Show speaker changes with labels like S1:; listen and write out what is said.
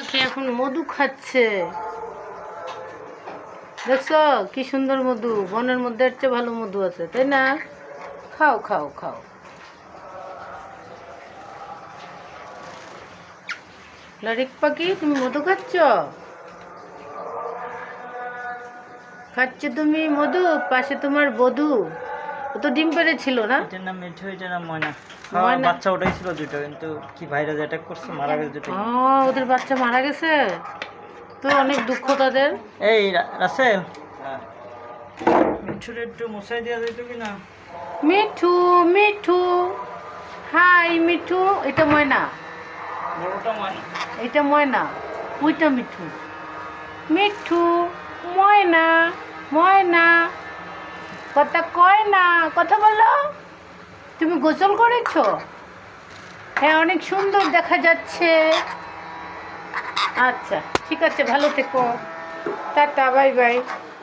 S1: পাখি এখন মধু খাচ্ছে। দেখছো কি সুন্দর মধু, বনের মধ্যে এর চেয়ে ভালো মধু আছে, তাই না? খাও খাও খাও। লারিক পাখি, তুমি মধু খাচ্ছ? খাচ্ছ তুমি মধু? পাশে তোমার বধূ, ও তো ডিম পেড়েছিল না?
S2: এটার নাম মিঠু, এটার নাম ময়না।
S1: ময়না।
S2: বাচ্চা ওটাই ছিল দুটো, কিন্তু কি ভাইরাস অ্যাটাক করছে, মারা গেছে দুটো।
S1: ওদের বাচ্চা মারা গেছে, তো অনেক দুঃখ তাদের।
S2: এই রাসেল, মিঠুর একটু মশাই দেওয়া যেত কিনা?
S1: মিঠু, মিঠু, হাই মিঠু। এটা ময়না,
S2: বড়টা ময়না।
S1: এটা ময়না, ওইটা মিঠু। মিঠু, ময়না, ময়না, কথা কয় না, কথা বলো। তুমি গোসল করেছো? হ্যাঁ, অনেক সুন্দর দেখা যাচ্ছে। আচ্ছা ঠিক আছে, ভালো থেকো, টাটা, বাই বাই।